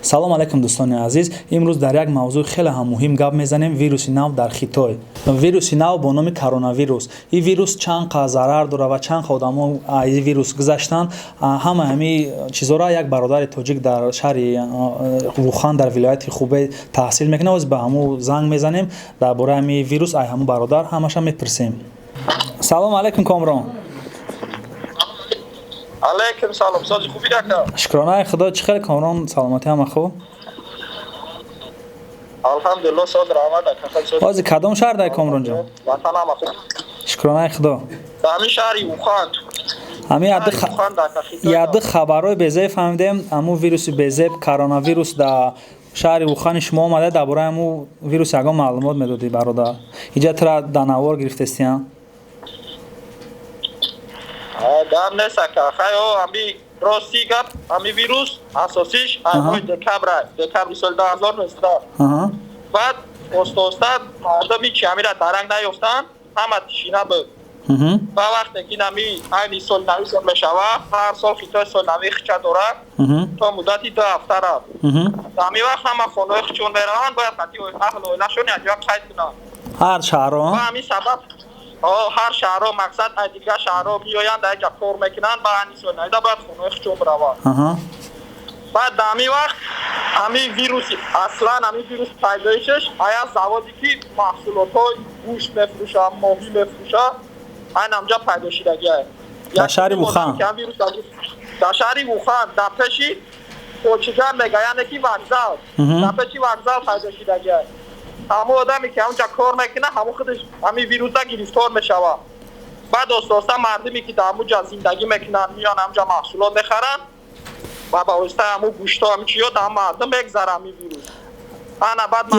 салом алайкум дӯстони азиз. имрӯз дар як мавзӯи хеле ҳам муҳим гап мезанем. вируси нав дар Хитой. вируси нав бо номи коронавирус. ин вирус чанд қадр зарар дорад ва чанд одамо аз ин вирус гузаштанд. ҳама ҳамин чизора як бародари тоҷик дар шаҳри Вухан дар вилояти Хубей таҳсил мекунад. оз ба ҳамон занг мезанем дар бораи ҳамин вирус ай ҳамон бародар ҳамаша мепурсем. салом алайкум комрон. алейкум салом. сози хубӣ ака? шукронаи худо. чӣ хел комрон? саломатӣ ҳама хуб? алҳамдулилло соз равад ака. ози кадом шаҳр дай комрон ҷон? ватан ҳама хуб. шукронаи худо. дар ҳамин шаҳри Вухан. ҳамин яду хабарҳои безеб фаҳмидем. ҳамун вируси безеб коронавирус дар шаҳри Вухани шумо омада. дар бораи ҳамун вирус ягон маълумот медодӣ бародар? иҷа тра данавор гирифтестиян? гап нест ака. хайо ҳами рости гап ҳами вирус асосиш айҳои декабри соли 2019. баъд оста мардуми ки ҳамира даранг наёфтанд ҳама тишина буд. ба вақте ки нами айни соли навӣ сол мешавад, ҳар сол Хитой соли навӣ хича дорад то муддати 2 ҳафта рад. ҳами вақт ҳама хонаҳои хичон мераванд, бояд қатъи аҳл оилашон яҷоя қайд кунанд. ҳар шаҳрҳо? ба ҳамин сабаб ҳар шаҳрҳо мақсад ай дигар шаҳрҳо биёянд дар ҷо кор мекунанд, ба ҳамин соли навӣ бояд хонаҳои хичон бираванд. баъд дар ҳамин вақт ҳамин вируси аслан ҳамин вирус пайдоишаш ая заводе ки маҳсулотҳои гӯшт мефурӯшад, моҳӣ мефурӯшад, айн ҳамҷо пайдо шидагиаст. дар шаҳри Вухан? дар шаҳри Вухан дар пеши почиган мега яъне ки вокзал. дар пеши вокзал пайдо шидагиаст. ҳамон одаме ки ҳамонҷо кор мекунад ҳамон худаш ҳамин вируса гирифтор мешавад. баъд оста мардуме ки дар ҳамонҷо зиндагӣ мекунанд миён ҳамонҷо маҳсулот мехаранд ва ба воситаи ҳамон гӯштҳо ҳамин чизҳо дар мардум мегзарад ҳамин вирус.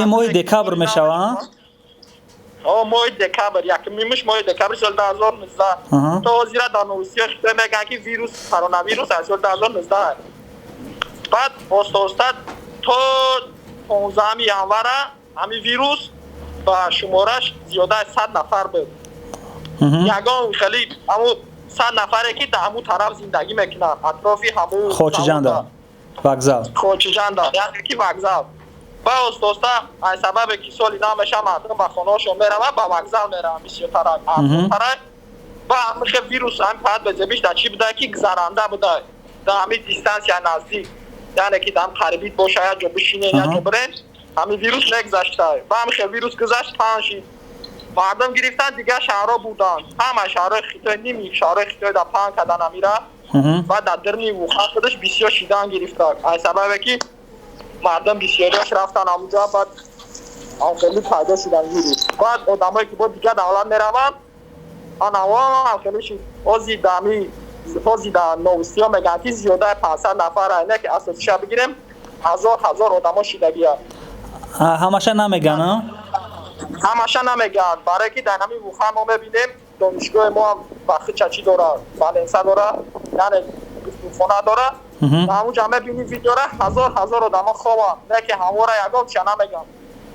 ин моҳи декабр мешавад? моҳи декабр, якумимаш моҳи декабри соли 2019. то ҳозира дар новистиҳои Хитой мегӯянд ки вирус коронавирус аз соли 2019. баъд оста то 15 январа ҳамин вирус ба шумораш зиёдаи 100 нафар буд. ягон хеле ҳамун 100 нафаре ки дар ҳамун тараф зиндагӣ мекунанд, атрофи ҳамун Хочиҷанда вокзал. Хочиҷанда яъне ки вокзал. ба оста ай сабабе ки соли нав меша мардум ба хонаҳошон мераванд, ба вокзал мераванд бисёртара. ба ҳамин хел вирус ҳамин фақат безебиш дар чӣ буда ки гузаранда буда. дар ҳамин дистансия наздик, яъне ки дар қарибит боша як ҷо бишинен, як ҷо бирен, ҳамин вирус мегузашта. ба ҳамин хел вирус гузашт, панҷ мардум гирифтанд, дигар шаҳрҳо буданд. ҳама шаҳрҳои Хитой, ними шаҳрҳои Хитой дар панҷ кадан амира. ва дар дирни Вухан худаш бисёр шидан гирифтанд. ай сабабе ки мардум бисёриаш рафтан ҳамонҷо, баъд анхелӣ пайдо шудан вирус. баъд одамое ки бо дигар давлат мераванд, анавон анхелӣ шуд. ҳози дар новистиҳо мегӯянд ки зиёдаи 500 нафар айне ки асосиша бигирем ҳазор одамо шидагианд. ҳамаша намегӯянд? ҳамаша намегӯянд, барое ки дар ҳамин Вухан мо мебинем донишгоҳи мо ҳам вақтича чӣ дорад, баленса дорад, яъне гуфтухона дорад. дар ҳамонҷо мебинем видеора ҳазор одамо хобанд, не ки ҳамора ягон ча намегӯянд.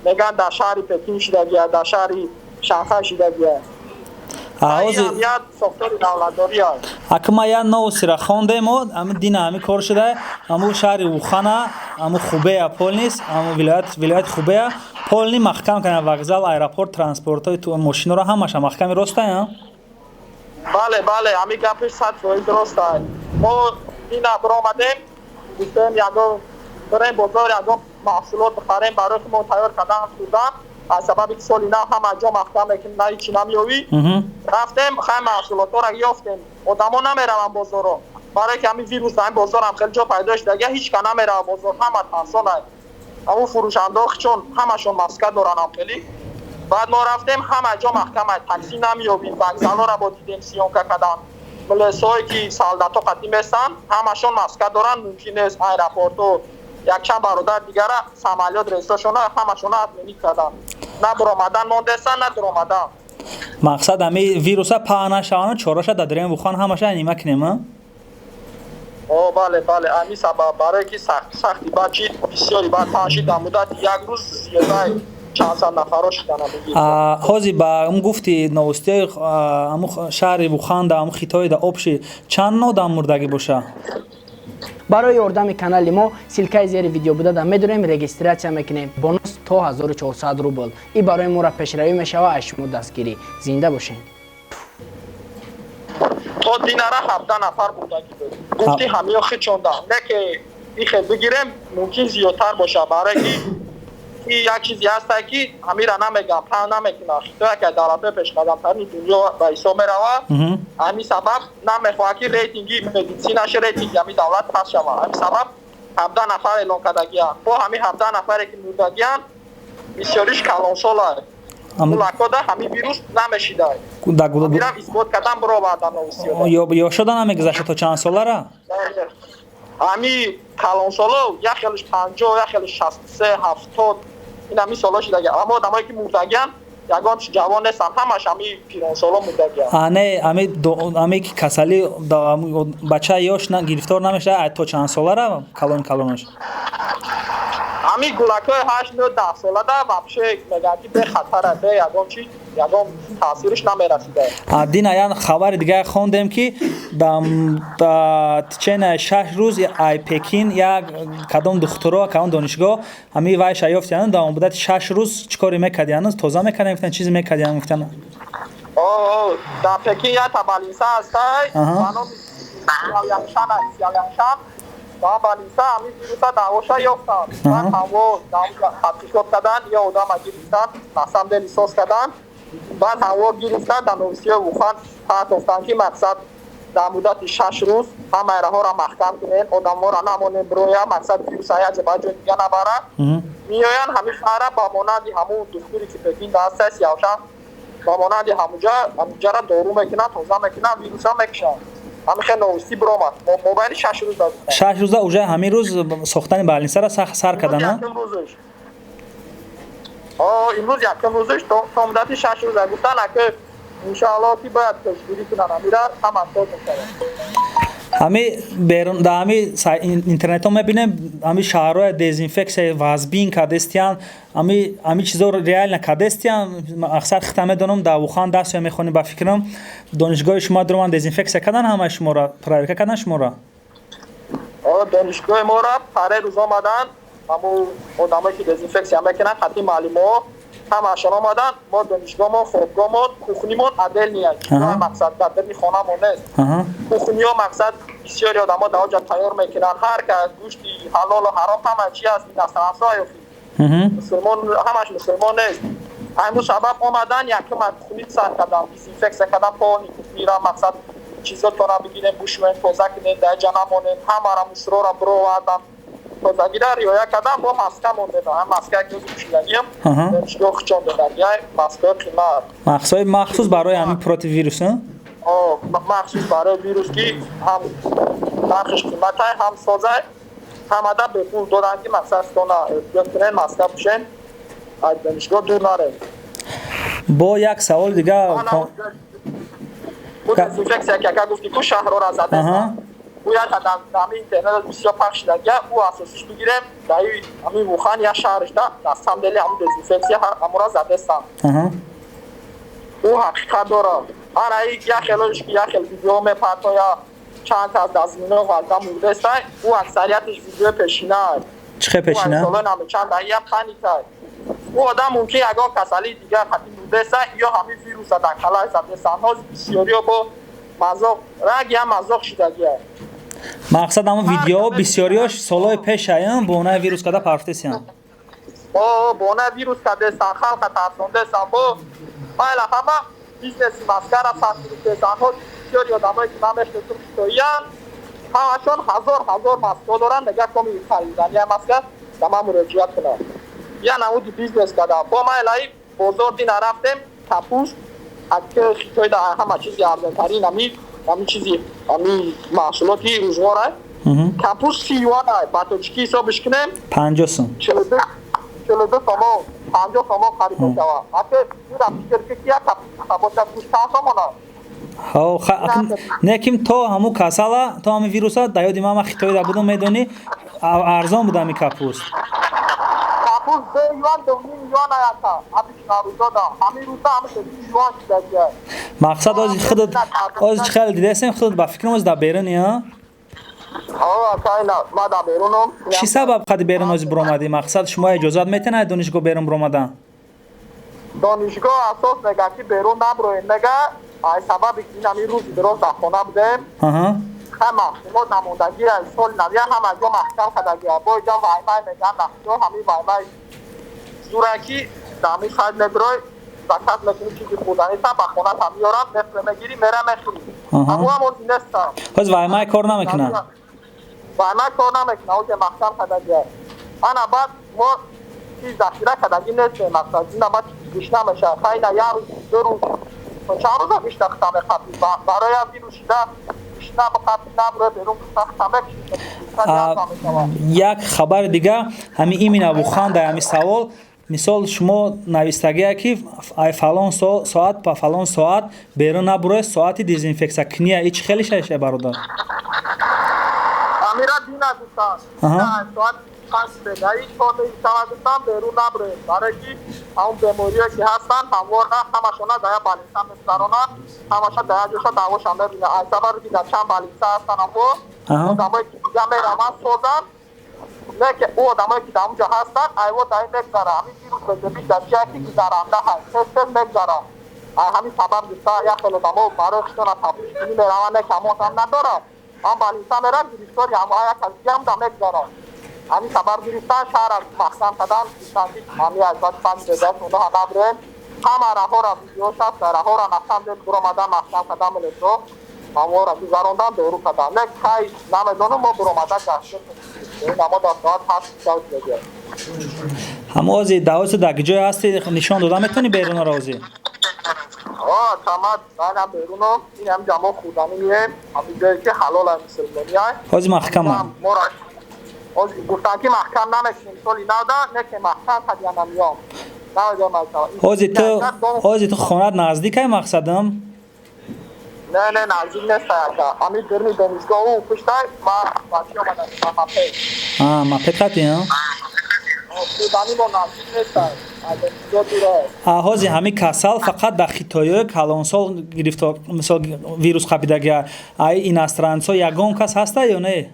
мегӯянд дар шаҳри Пекин шидагиаст, дар шаҳри Шанхай шидагиаст. ҳамият сохтори давлатдорӣ аст. акма я новосира хондем мо ҳамин дина ҳамин кор шуда ҳамун шаҳри Вухана, ҳамун Хубея полнис, ҳамун вилояти Хубея полни маҳкам карданд, вокзал, аэропорт, транспортҳои ту мошиноро ҳамаша маҳками ростая? бале ҳамин гапи 100% рост аст. мо ина биромадем гуфтем ягон бирем бозор ягон маҳсулот бихарем барои худмон тайёр кардан хӯрдан. аз сабаби ки соли нав ҳама ҷо маҳкам мекунем, ҳичи намеёвӣ. рафтем хай маҳсулотҳоро ёфтем. одамо намераванд бозоро, барое ки ҳамин вирус дар ин бозор ҳам хеле ҷо пайдо шудагиа, ҳеҷ ка намеравад бозор, ҳама тарсон аст. ҳамун фурӯшандаҳо чун ҳамашон маска доранд ҳамхелӣ. баъд мо рафтем ҳама ҷо маҳкам аст, таксӣ намеёбем, вокзалҳоро бо дидем сиёнка кардан. милисҳое ки солдатҳо қатъӣ местанд, ҳамашон маска доранд, мумкин нест аэропортҳо якчанд бародар дигара самолёт рейсошона ҳамашона отменит кардан. на биромадан мондестанд, на диромадан. мақсад ҳамин вируса паҳн нашаванд, чораша дар дирани Вухан ҳамаша нима кунем? бале ҳамин сабаб барое ки сахти баъд чӣ бисёри баъд паҳн шид дар муддати як рӯз зиёдаи чанд сад нафаро шиданам. ҳозир ба гуфти новостиҳои ҳамун шаҳри Вухан дар ҳамун Хитой дар обши чанд одам мурдагӣ боша? барои ёрдами канали мо силкаи зери видео буда да медурем регистратсия мекунем бонус то 1400 рубл и барои моро пешравӣ мешава аз шумо дастгирӣ зинда бошед то динара 17 нафар будагӣ гуфти ҳамиё хичонда не ки ихе бигирем мумкин зиёдтар боша барои ки як чизе ҳаста ки ҳамира намегам паҳн намекунам хитое ки давлатои пешқадамтари дунё ба ҳисоб мерава ҳамин сабаб намехоҳад ки рейтинги медитсинаш рейтинги ҳамин давлат паст шава ҳамин сабаб 17 нафар эълон кардагианд бо ҳамин 17 нафаре ки мурдагианд бисёриш калонсоланд мулакода ҳамин вирус намешидаанд мирам исбот кардан биробарда новусиёда ё шуда намегузашта то чанд солара ҳамин калонсоло як хелиш 50 як хелиш 63 70 ин ҳамин соло шидагианд аммо одамое ки мурдагианд ягон ҷавон нестанд ҳамаш ҳамин пиронсоло мурдагианд ане ки касали бачаи ёш гирифтор намешуда то чанд солара калонаш ҳамин гулакои 8-9-10 солада вообще мегӯянд ки бехатара бе ягон чиз ягон таъсириш намерасида дина як хабари дигаре хондем ки тиченаи 6 рӯз ай пекин як кадом духтуро кадом донишгоҳ ҳамин вайша ёфтиянд дар муддати 6 рӯз чӣ коре мекардиянд тоза мекардиянд гуфтанд чизе мекардиянд гуфтанд дар пекин як табалинса ҳастай ба номи сияляншан ба балинса ҳамин вируса давоша ёфтанд баъд ҳаво тадқиқот карданд ё одама гирифтанд насамдели соз карданд баъд ҳаво гирифтанд дар новусиёи вухан таътофтанд ки мақсад дар муддати 6 рӯз ҳамаераҳоро маҳкам кунем одамҳоро намонем бироя мақсад вируса як ҷо ба ҷои дига набара меоянд ҳамин шаҳра ба монанди ҳамун духтуре ки пекин даҳастаи сиявшан ба монанди ҳамуҷара дору мекунанд тоза мекунанд вируса мекушанд ҳамин хеле новусӣ биромад мобайни 6 рӯз дагуфтанд 6 рӯза уже ҳамин рӯз сохтани балинсара сар кардана имрӯз якум рӯзиш то муддати 6 рӯз гуфтанд ака иншоалло ки бояд пешгирӣ кунанд ҳамира ҳаман тоз мешавад ҳамин берун дар ҳамин интернетҳо мебинем ҳамин шаҳрҳои дезинфексияи вазбин кардестиянд ҳамин чизҳоро реально кардестиянд аксар хита медонам дар вухан дастё мехонем ба фикрам донишгоҳи шумо дуроман дезинфексия кардан ҳамаи шуморо проверка кардан шуморо донишгоҳи моро паре рӯз омаданд ҳамун одамое ки дезинфексия мекунанд хати маълимо ҳамашон омаданд мо донишгоҳмон хобгоҳмон кухнимон аделнияд мақсад дадани хонамон нест кухниё мақсад бисёри одамо дар оҷа тайёр мекунанд ҳар кас гӯшти ҳалолу ҳаром ҳама чи аст насанасо ёфи мусулмон ҳамаш мусулмон нест ҳамин сабаб омаданд якум аз кухни сар карданд дезинфексия кардан пони кухнира мақсад чизотора бигирем бушӯем тоза кунем дар ҷа намонем ҳамара мусрора бироварданд тозагида риоя кардан бо маска мондем маска ки пӯшидагиам донишгоҳ хичон додагиам маскаи қимат махсуси махсус барои ҳамин против вирус махсус барои вирус ки ҳам нархиш қиматай ҳам созай ҳамада бепул доданд ки мақсад стона эҳтиёт кунен маска пӯшен аз донишгоҳ дур нарем бо як саволи дига дезинфексия ки ака гуфти ку шаҳрора задаст бояд ҳамин интернет бисёр пахш шудагия ӯ асосиш бигирем дар ҳамин вухан як шаҳришда самдели ҳамин дезинфексия ҳамура задестанд ӯ ҳақиқат дорад ана як хелош ки як хел видео мепартоя чанд аз дазмино валда мурдестай ӯ аксариятиш видеои пешинааст чӣ хел пешина чанд даҳия паникай ӯ одам мумкин ягон касали дигар хати мурдестай ё ҳамин вируса дар калаи задестанд ҳоз бисёриё бо мазоқ ранги ҳам мазоқ шудагия мақсад ҳамон видеоҳо бисёриёш солҳои пешаян бо онаи вирус карда парафтесиянд бо онаи вирус кардестанд халқа тарсондестанд бо майла ҳама бизнеси маскара фактуритесанҳо бисёри одамое ки ман мешносам хитоиянд ҳамашон ҳазор маска доранд нигар коми харидания маска ба ман муроҷиат кунанд я намуди бизнес кардам бо майлаи бозор дина рафтем капуст ака хитои да ҳама чизи арзонтарин ҳамин чизи ҳамин маҳсулоти рӯзмора капуст 30 юан ба тоҷикӣ ҳисобиш кунем 50 сум 42 сомон 50 сомон харид мешавад ака мира фикр ки як капуст боша гӯшт чанд сомон аст неким то ҳамун касала то ҳамин вируса дар ёди ман хитоида будам медонӣ арзон буд ҳамин капуст капуст 2 юан 2 юан аяка ҳамин нарӯзода ҳамин рӯза ҳамин 2 юан шудагия мақсад ози худат ози хел дидесем худат ба фикрам ози дар берун я کاینا ما در بیرونم چی سبب خدی بیرون از برآمدی؟ مقصد شما اجازت میتونه دانشگاه بیرون برآمدن؟ دانشگاه اساس نگه که بیرون نبرویم نگه ای سبب این همی روز درست در خونه بودیم آها همه ما نموندگی از سال نویه هم از جو محکم کدگی با اینجا وایمای میگن نخجو همی وایمای زورکی دمی خواهد نگروی زکت میکنی چیزی خودانی تا بخونه همی یارم نفر میگیری میره میخونی همو همون نیستم پس وایمای کار نمیکنه؟ وایمای کار نمیکنه اوجه محکم کدگی انا بعد ما چیز ذخیره کدگی نیستیم مقصد اینا بعد گشنه میشه خیلی یه روز دو روز چند روز گشنه ختمه خطی برای ویروس شده گشنه بخطی نبره بیرون ختمه یک خبر دیگه همین ایمین ابوخان در همین سوال مثال شما نویستگی که فلان ساعت با فلان ساعت بیرون نبره ساعت دیزینفکسیا کنیه ایچ خیلی شایشه برادر امیرا دینا دوستان ساعت خاص بدهی چون ایستان بیرون نبره برای که همون بیماریه که هستن هموار همشون دایا بالیسان مسترانا همشون دایا جوشا دعواشان ببینه ایسابا رو که در چند بالیسا هستن همو دمایی که دیگه میرمان سوزن نه که او آدمایی که در اونجا هستن ایوه دایی نگذاره همین ویروس بزبیش در چیزی که گذرانده هست هستن نگذاره همین سبب دوستا یا خیلی آدمو برای خیلی تبلیش کنی میروان نه که همون هم نداره هم بالیسا میرن ویروسکاری همه آیا کسی هم در نگذاره همین خبر گرفتن شهر از محکم کردن دوستانتی همین از باید فند بزرد اونها نبرین همه راه را ویدیو شد راه را نفتم دل برامدن محکم کردن ملتو همه را گذاروندن دورو کردن نه کهی نمیدونم ما برامدن گشته این اما دستگاه هست داوت بگیر همه آزی دعوت در کجای هستی نشان دادن میتونی بیرون را آزی؟ تمام من بیرونم این هم جمع خودانی میه همین جایی که حلال هم مسلمانی های آزی محکم هم گفتن که محکم نمیکنیم سالی نده نه که محکم خدیان نمیام آزی تو خونت نزدیک های مقصدم؟ نه نزدیک نیست همین درمی دانشگاه او پشتای ما بچه آمدن مپت خطی ها؟ خودانی ما نزدیک نیست آهازی همین کسل فقط در خیتایی کلانسال گرفتار مثال ویروس خپیدگی این استرانسا یگان کس هسته یا نه؟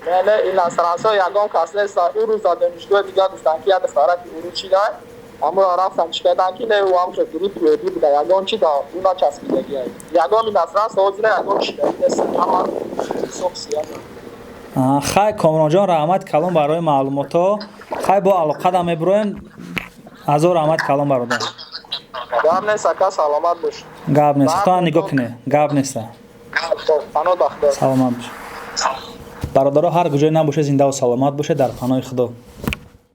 نه این استرانسا یگان کس نیست او روز دانشگاه دیگه دوستان که یاد سارت او چی داره اما رفتم چیکار که نه او هم شد گریپ بود یگان چی داره اونا چسبیدگی یگان این استرانسا او دیگه یگان چی داره نیست اما سوکسیه خیلی کامران جان رحمت کلام برای معلومات ها خیلی با علاقه دم ابراهیم از رحمت کلام برادر گاب نیست که سلامت باش گاب نیست تو نگاه کنه گاب نیست سلامت باش برادرها هر کجای نباشه زنده و سلامت باشه در پناه خدا